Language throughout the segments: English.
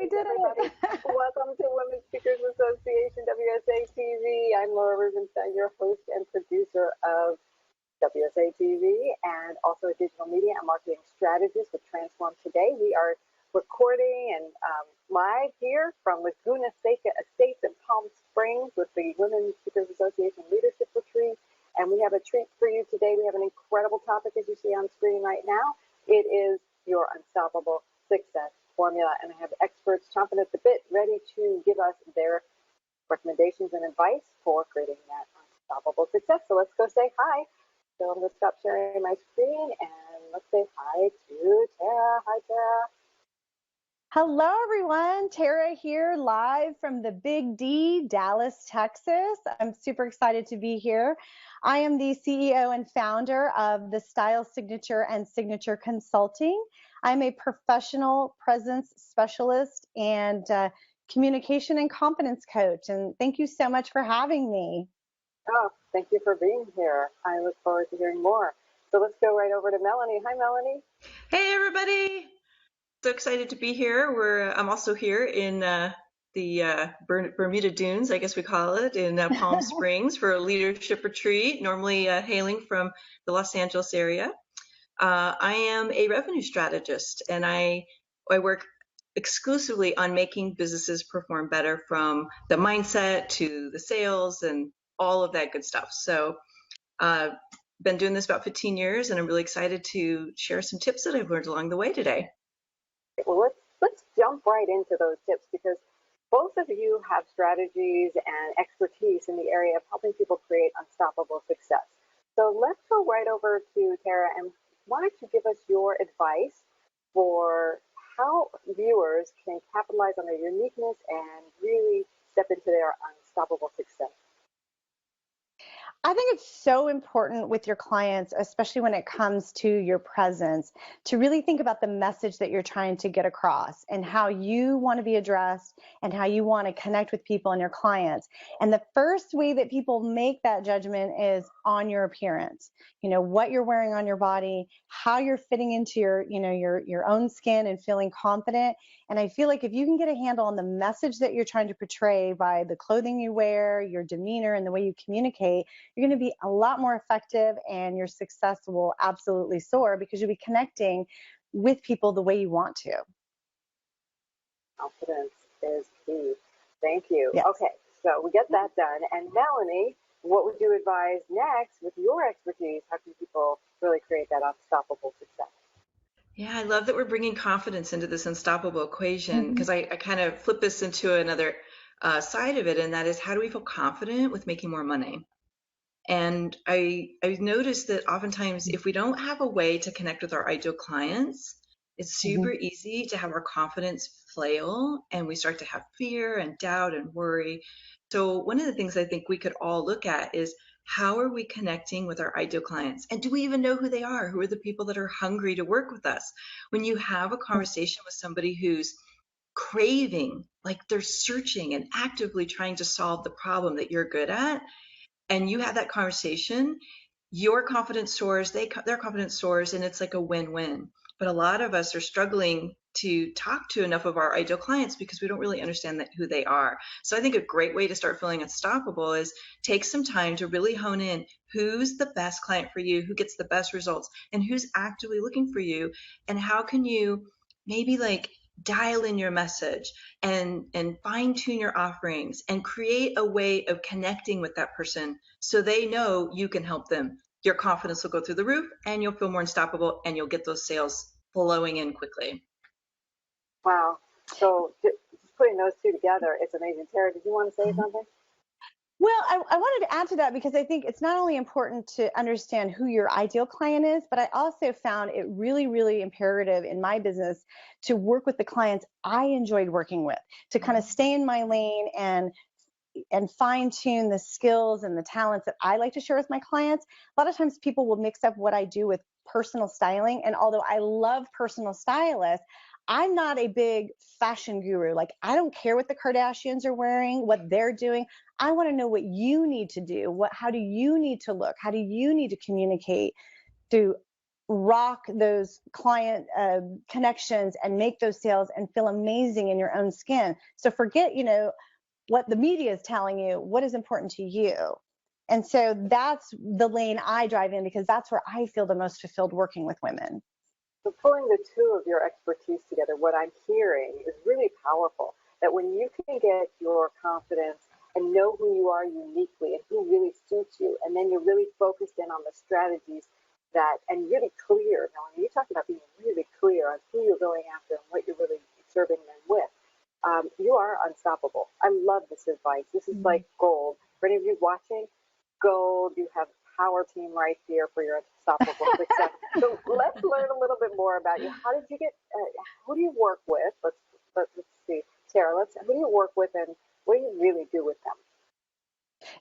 We did everybody. it. Welcome to Women Speakers Association, WSATV. I'm Laura Rubenstein, your host and producer of WSATV and also a digital media and marketing strategist with Transform Today. We are recording and live here from Laguna Seca Estates in Palm Springs with the Women Speakers Association Leadership Retreat. And we have a treat for you today. We have an incredible topic, as you see on screen right now. It is your unstoppable success formula. And I have experts chomping at the bit, ready to give us their recommendations and advice for creating that unstoppable success. So let's go say hi. So I'm going to stop sharing my screen and let's say hi to Tara. Hi, Tara. Hello, everyone. Tara here, live from the Big D, Dallas, Texas. I'm super excited to be here. I am the CEO and founder of the Style Signature and Signature Consulting. I'm a professional presence specialist and communication and confidence coach. And thank you so much for having me. Oh, thank you for being here. I look forward to hearing more. So let's go right over to Melanie. Hi, Melanie. Hey, everybody. So excited to be here. I'm also here in the Bermuda Dunes, I guess we call it, in Palm Springs for a leadership retreat, normally hailing from the Los Angeles area. I am a revenue strategist, and I work exclusively on making businesses perform better, from the mindset to the sales and all of that good stuff. So been doing this about 15 years, and I'm really excited to share some tips that I've learned along the way today. Well, let's jump right into those tips, because both of you have strategies and expertise in the area of helping people create unstoppable success. So let's go right over to Tara, and why don't you give us your advice for how viewers can capitalize on their uniqueness and really step into their unstoppable success? I think it's so important with your clients, especially when it comes to your presence, to really think about the message that you're trying to get across and how you want to be addressed and how you want to connect with people and your clients. And the first way that people make that judgment is on your appearance. You know, what you're wearing on your body, how you're fitting into your own skin and feeling confident. And I feel like if you can get a handle on the message that you're trying to portray by the clothing you wear, your demeanor, and the way you communicate, you're going to be a lot more effective, and your success will absolutely soar because you'll be connecting with people the way you want to. Confidence is key. Thank you. Yes. Okay, so we get that done. And Melanie, what would you advise next with your expertise? How can people really create that unstoppable success? Yeah, I love that we're bringing confidence into this unstoppable equation, because I kind of flip this into another side of it, and that is, how do we feel confident with making more money? And I've noticed that oftentimes, if we don't have a way to connect with our ideal clients, it's super easy to have our confidence flail, and we start to have fear and doubt and worry. So one of the things I think we could all look at is, how are we connecting with our ideal clients? And do we even know who they are? Who are the people that are hungry to work with us? When you have a conversation with somebody who's craving, like they're searching and actively trying to solve the problem that you're good at, and you have that conversation, your confidence soars, their confidence soars, and it's like a win-win. But a lot of us are struggling to talk to enough of our ideal clients because we don't really understand who they are. So I think a great way to start feeling unstoppable is take some time to really hone in who's the best client for you, who gets the best results, and who's actively looking for you, and how can you maybe dial in your message and fine tune your offerings and create a way of connecting with that person so they know you can help them. Your confidence will go through the roof, and you'll feel more unstoppable, and you'll get those sales flowing in quickly. Wow. So just putting those two together, it's amazing. Tara, did you want to say something? Well, I wanted to add to that, because I think it's not only important to understand who your ideal client is, but I also found it really, really imperative in my business to work with the clients I enjoyed working with, to kind of stay in my lane and fine tune the skills and the talents that I like to share with my clients. A lot of times people will mix up what I do with personal styling. And although I love personal stylists, I'm not a big fashion guru. Like, I don't care what the Kardashians are wearing, what they're doing. I want to know what you need to do. How do you need to look? How do you need to communicate to rock those client connections and make those sales and feel amazing in your own skin. So forget, what the media is telling you, what is important to you. And so that's the lane I drive in, because that's where I feel the most fulfilled working with women. So pulling the two of your expertise together, what I'm hearing is really powerful, that when you can get your confidence and know who you are uniquely and who really suits you, and then you're really focused in on the strategies and really clear. Now, when you talk about being really clear on who you're going after and what you're really serving them with, you are unstoppable. I love this advice. This is like gold. For any of you watching, gold. You have a power team right here for your unstoppable success. So let's learn a little bit more about you. How did you get? Who do you work with? Let's see, Tara. Who do you work with, and what do you really do with them?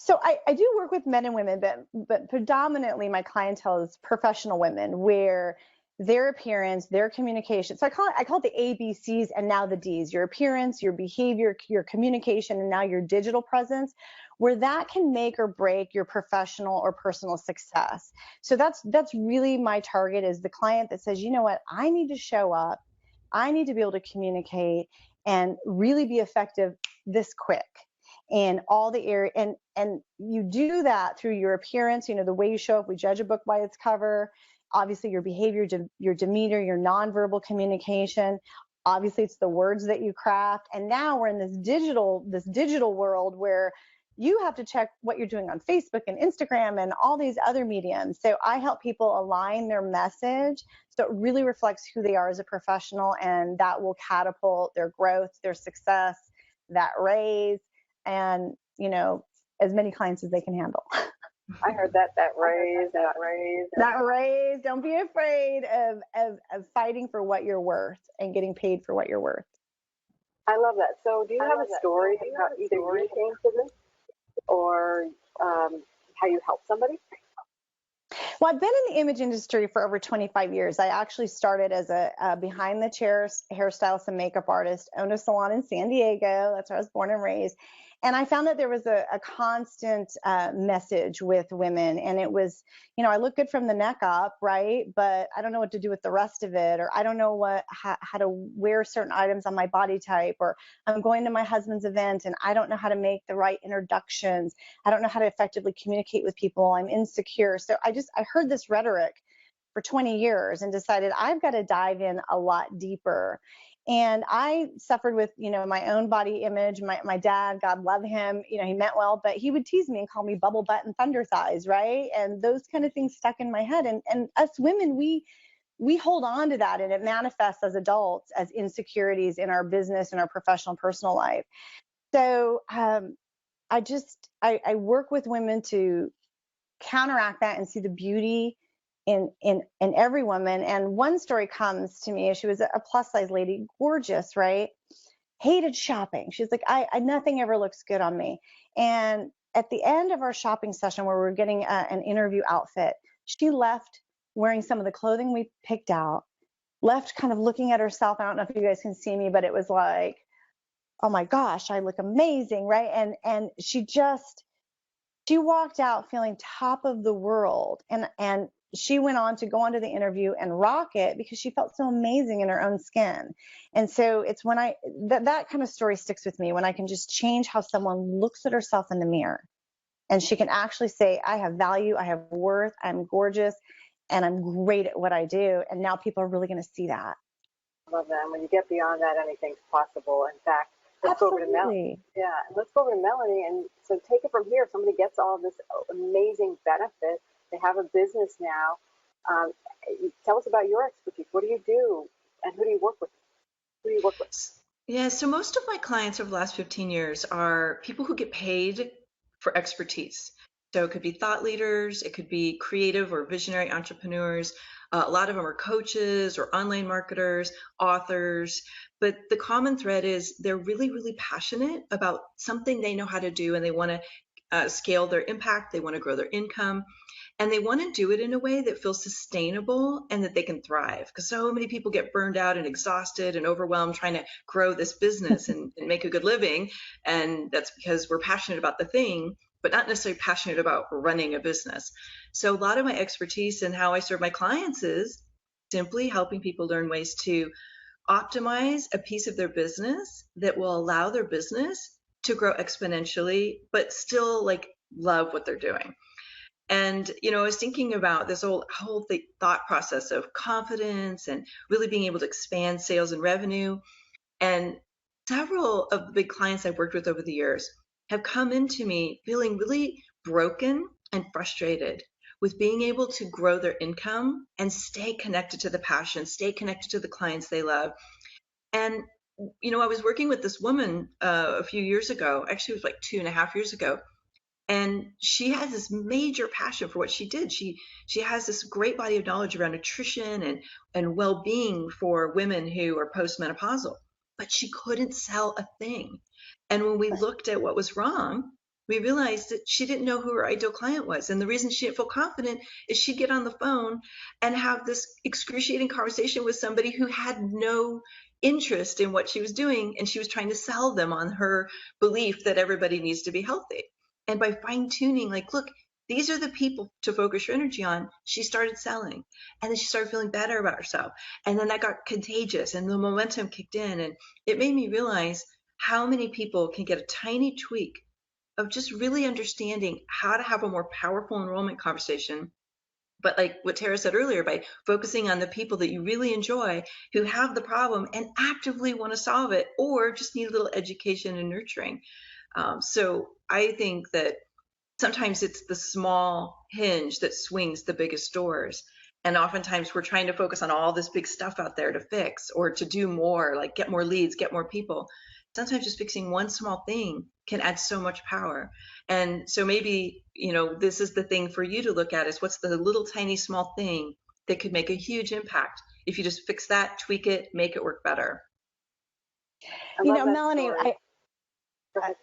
So I do work with men and women, but predominantly my clientele is professional women, where their appearance, their communication. So I call it the ABCs and now the Ds: your appearance, your behavior, your communication, and now your digital presence, where that can make or break your professional or personal success. So that's really my target, is the client that says, you know what, I need to show up, I need to be able to communicate and really be effective this quick in all the area. And you do that through your appearance, the way you show up. We judge a book by its cover. Obviously, your behavior, your demeanor, your nonverbal communication. Obviously, it's the words that you craft. And now we're in this digital world where you have to check what you're doing on Facebook and Instagram and all these other mediums. So I help people align their message so it really reflects who they are as a professional, and that will catapult their growth, their success, that raise, and as many clients as they can handle. I heard that raise. Don't be afraid of fighting for what you're worth and getting paid for what you're worth. I love that. So do you have a story about either you came to this or how you helped somebody? Well, I've been in the image industry for over 25 years. I actually started as a behind the chair hairstylist and makeup artist, owned a salon in San Diego. That's where I was born and raised. And I found that there was a constant message with women. And it was, I look good from the neck up, right? But I don't know what to do with the rest of it. Or I don't know how to wear certain items on my body type. Or I'm going to my husband's event and I don't know how to make the right introductions. I don't know how to effectively communicate with people. I'm insecure. So I heard this rhetoric for 20 years and decided I've got to dive in a lot deeper. And I suffered with, my own body image. My dad, God love him, he meant well, but he would tease me and call me bubble butt and thunder thighs, right? And those kind of things stuck in my head. And us women, we hold on to that, and it manifests as adults as insecurities in our business and our professional and personal life. So I work with women to counteract that and see the beauty in every woman. And one story comes to me. She was a plus size lady, gorgeous, right? Hated shopping. She's like, I nothing ever looks good on me. And at the end of our shopping session, where we were getting an interview outfit, she left wearing some of the clothing we picked out, left kind of looking at herself. I don't know if you guys can see me, but it was like, oh my gosh, I look amazing, right? And she walked out feeling top of the world. And she went on to go on to the interview and rock it because she felt so amazing in her own skin. And so it's when that kind of story sticks with me, when I can just change how someone looks at herself in the mirror and she can actually say, I have value, I have worth, I'm gorgeous, and I'm great at what I do. And now people are really going to see that. I love that. And when you get beyond that, anything's possible. In fact, let's go over to Melanie. Yeah, let's go over to Melanie. And so take it from here. If somebody gets all this amazing benefit, they have a business now. Tell us about your expertise. What do you do, and who do you work with? Yeah, so most of my clients over the last 15 years are people who get paid for expertise. So it could be thought leaders, it could be creative or visionary entrepreneurs. A lot of them are coaches or online marketers, authors. But the common thread is they're really, really passionate about something they know how to do, and they want to scale their impact. They want to grow their income. And they want to do it in a way that feels sustainable and that they can thrive. Because so many people get burned out and exhausted and overwhelmed trying to grow this business and make a good living. And that's because we're passionate about the thing, but not necessarily passionate about running a business. So a lot of my expertise and how I serve my clients is simply helping people learn ways to optimize a piece of their business that will allow their business to grow exponentially, but still like love what they're doing. And, I was thinking about this whole thought process of confidence and really being able to expand sales and revenue. And several of the big clients I've worked with over the years have come into me feeling really broken and frustrated with being able to grow their income and stay connected to the passion, stay connected to the clients they love. And, I was working with this woman a few years ago, actually it was like 2.5 years ago. And she has this major passion for what she did. She has this great body of knowledge around nutrition and well-being for women who are postmenopausal, but she couldn't sell a thing. And when we looked at what was wrong, we realized that she didn't know who her ideal client was. And the reason she didn't feel confident is she'd get on the phone and have this excruciating conversation with somebody who had no interest in what she was doing. And she was trying to sell them on her belief that everybody needs to be healthy. And by fine tuning, like, look, these are the people to focus your energy on, she started selling. And then she started feeling better about herself. And then that got contagious and the momentum kicked in. And it made me realize how many people can get a tiny tweak of just really understanding how to have a more powerful enrollment conversation. But like what Tara said earlier, by focusing on the people that you really enjoy, who have the problem and actively want to solve it, or just need a little education and nurturing. So I think that sometimes it's the small hinge that swings the biggest doors. And oftentimes we're trying to focus on all this big stuff out there to fix or to do more, like get more leads, get more people. Sometimes just fixing one small thing can add so much power. And so maybe, this is the thing for you to look at, is what's the little tiny small thing that could make a huge impact if you just fix that, tweak it, make it work better. Melanie,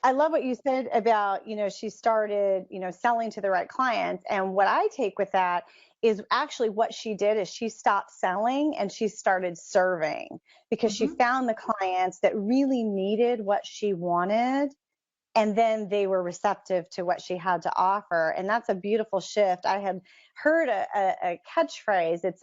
I love what you said about, she started, selling to the right clients. And what I take with that is actually what she did is she stopped selling and she started serving, because she found the clients that really needed what she wanted. And then they were receptive to what she had to offer. And that's a beautiful shift. I had heard a catchphrase. It's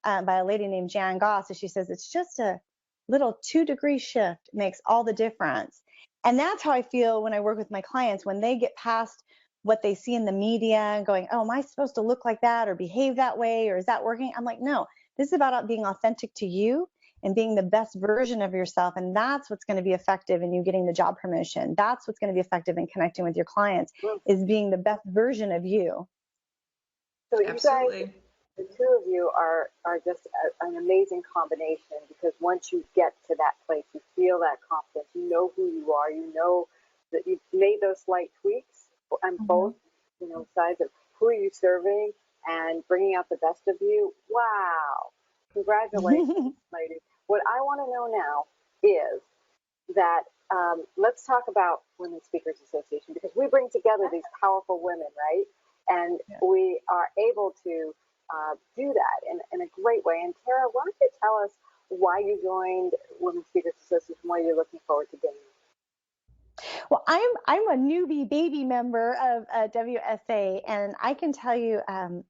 by a lady named Jan Goss. And she says, it's just a little 2-degree shift makes all the difference. And that's how I feel when I work with my clients, when they get past what they see in the media and going, oh, am I supposed to look like that or behave that way? Or is that working? I'm like, no, this is about being authentic to you and being the best version of yourself. And that's what's going to be effective in you getting the job promotion. That's what's going to be effective in connecting with your clients, is being the best version of you. So you Absolutely. guys, the two of you are just an amazing combination, because once you get to that place, you feel that confidence, you know who you are, you know that you've made those slight tweaks on both, sides of who are you serving and bringing out the best of you. Wow. Congratulations, ladies. What I want to know now is that let's talk about Women Speakers Association, because we bring together these powerful women, right? And we are able to do that in a great way. And Tara, why don't you tell us why you joined Women Speakers Association, why you're looking forward to getting. Well, I'm a newbie baby member of WSA, and I can tell you a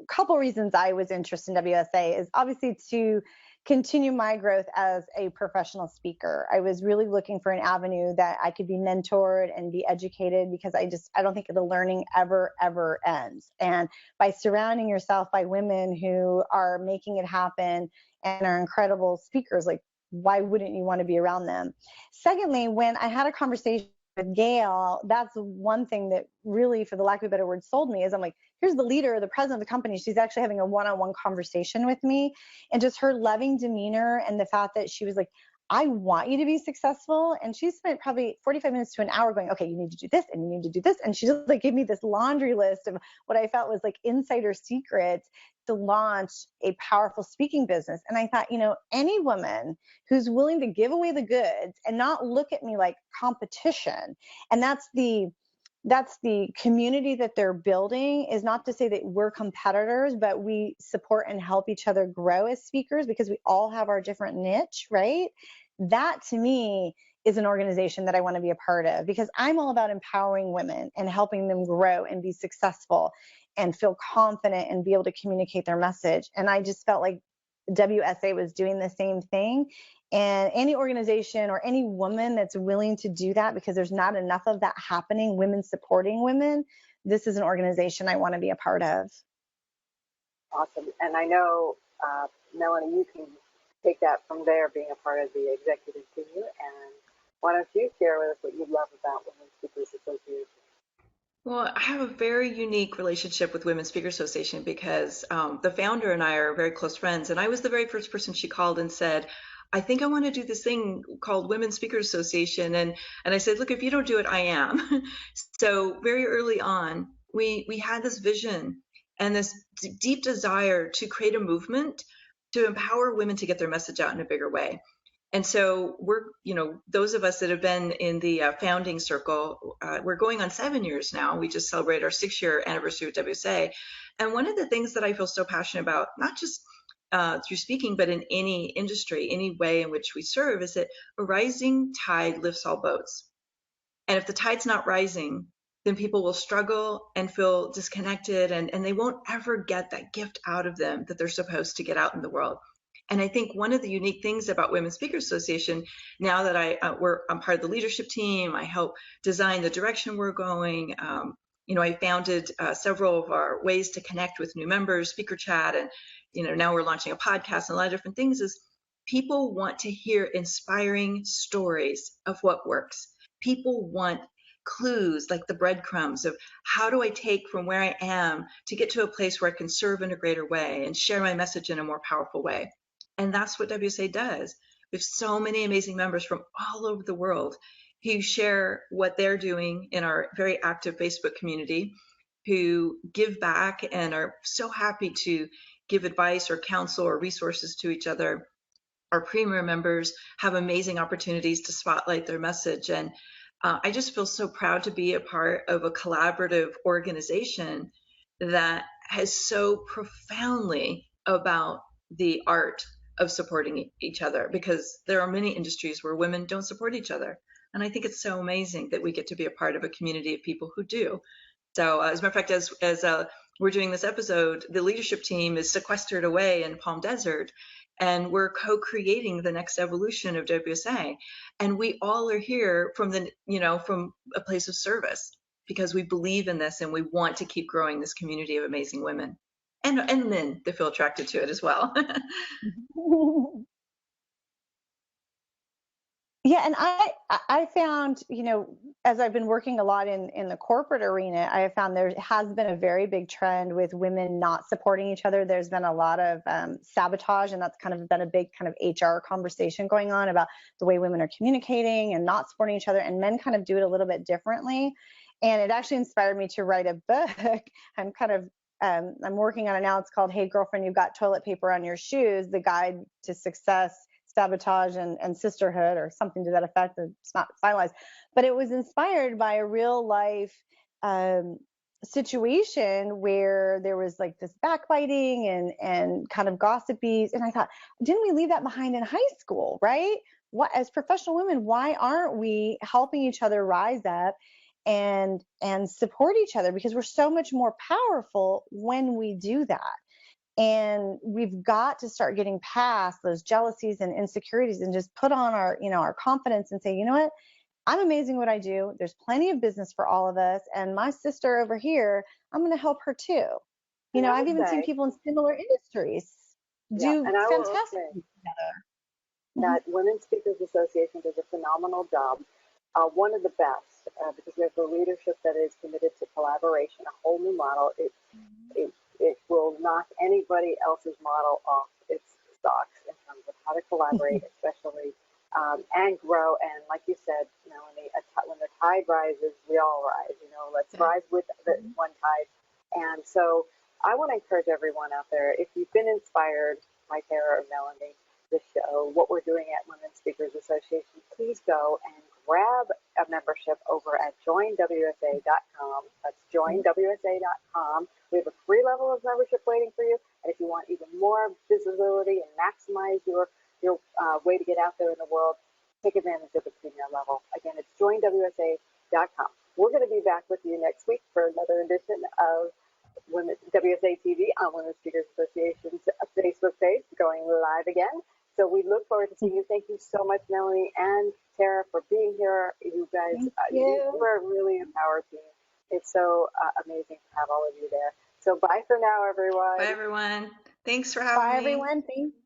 couple reasons I was interested in WSA is obviously to continue my growth as a professional speaker. I was really looking for an avenue that I could be mentored and be educated, because I don't think the learning ever ends. And by surrounding yourself by women who are making it happen and are incredible speakers, like, why wouldn't you want to be around them? Secondly, when I had a conversation with Gail, that's one thing that really, for the lack of a better word, sold me, is I'm like, here's the leader, the president of the company. She's actually having a one-on-one conversation with me, and just her loving demeanor and the fact that she was like, I want you to be successful. And she spent probably 45 minutes to an hour going, okay, you need to do this and you need to do this. And she just like gave me this laundry list of what I felt was like insider secrets to launch a powerful speaking business. And I thought, any woman who's willing to give away the goods and not look at me like competition, and that's the community that they're building, is not to say that we're competitors, but we support and help each other grow as speakers, because we all have our different niche, right? That to me is an organization that I want to be a part of, because I'm all about empowering women and helping them grow and be successful and feel confident and be able to communicate their message. And I just felt like WSA was doing the same thing. And any organization or any woman that's willing to do that, because there's not enough of that happening, women supporting women, this is an organization I want to be a part of. Awesome. And I know, Melanie, you can take that from there, being a part of the executive team. And why don't you share with us what you love about Women's Speakers Association? Well, I have a very unique relationship with Women's Speaker Association because the founder and I are very close friends. And I was the very first person she called and said, I think I want to do this thing called Women's Speaker Association. And I said, look, if you don't do it, I am. So very early on, we had this vision and this deep desire to create a movement to empower women to get their message out in a bigger way. And so we're, those of us that have been in the founding circle, we're going on 7 years now. We just celebrated our 6-year anniversary with WSA. And one of the things that I feel so passionate about, not just through speaking, but in any industry, any way in which we serve, is that a rising tide lifts all boats. And if the tide's not rising, then people will struggle and feel disconnected, and they won't ever get that gift out of them that they're supposed to get out in the world. And I think one of the unique things about Women's Speakers Association, now that I'm part of the leadership team, I help design the direction we're going. I founded several of our ways to connect with new members, Speaker Chat, and now we're launching a podcast and a lot of different things. Is people want to hear inspiring stories of what works. People want clues, like the breadcrumbs of how do I take from where I am to get to a place where I can serve in a greater way and share my message in a more powerful way. And that's what WSA does. We have so many amazing members from all over the world who share what they're doing in our very active Facebook community, who give back and are so happy to give advice or counsel or resources to each other. Our premier members have amazing opportunities to spotlight their message. And I just feel so proud to be a part of a collaborative organization that has so profoundly about the art of supporting each other, because there are many industries where women don't support each other. And I think it's so amazing that we get to be a part of a community of people who do. So as a matter of fact, as we're doing this episode, the leadership team is sequestered away in Palm Desert, and we're co-creating the next evolution of WSA. And we all are here from from a place of service, because we believe in this and we want to keep growing this community of amazing women and men that feel attracted to it as well. Yeah, and I found, as I've been working a lot in the corporate arena, I have found there has been a very big trend with women not supporting each other. There's been a lot of sabotage, and that's kind of been a big kind of HR conversation going on about the way women are communicating and not supporting each other, and men kind of do it a little bit differently. And it actually inspired me to write a book. I'm working on it now. It's called Hey Girlfriend, You've Got Toilet Paper on Your Shoes, The Guide to Success, Sabotage, and Sisterhood, or something to that effect. It's not finalized, but it was inspired by a real life situation where there was like this backbiting and kind of gossipy. And I thought, didn't we leave that behind in high school, right? What, as professional women, why aren't we helping each other rise up and support each other? Because we're so much more powerful when we do that. And we've got to start getting past those jealousies and insecurities and just put on our confidence and say, you know what, I'm amazing what I do. There's plenty of business for all of us. And my sister over here, I'm going to help her too. I've even seen people in similar industries do fantastic together. That Women's Speakers Association does a phenomenal job. One of the best, because we have the leadership that is committed to collaboration, a whole new model. It will knock anybody else's model off its socks in terms of how to collaborate, especially, and grow. And like you said, Melanie, when the tide rises, we all rise. Let's rise with the one tide. And so I want to encourage everyone out there, if you've been inspired by Tara or Melanie, the show, what we're doing at Women's Speakers Association, please go and grab a membership over at joinwsa.com. That's joinwsa.com. We have a free level of membership waiting for you. And if you want even more visibility and maximize your way to get out there in the world, take advantage of the premium level. Again, it's joinwsa.com. We're going to be back with you next week for another edition of WSATV on Women Speakers Association's Facebook page, going live again. So we look forward to seeing you. Thank you so much, Melanie and Tara, for being here. You guys, you are really a power team. It's so amazing to have all of you there. So bye for now, everyone. Bye, everyone. Thanks for having me. Bye, everyone. Thanks.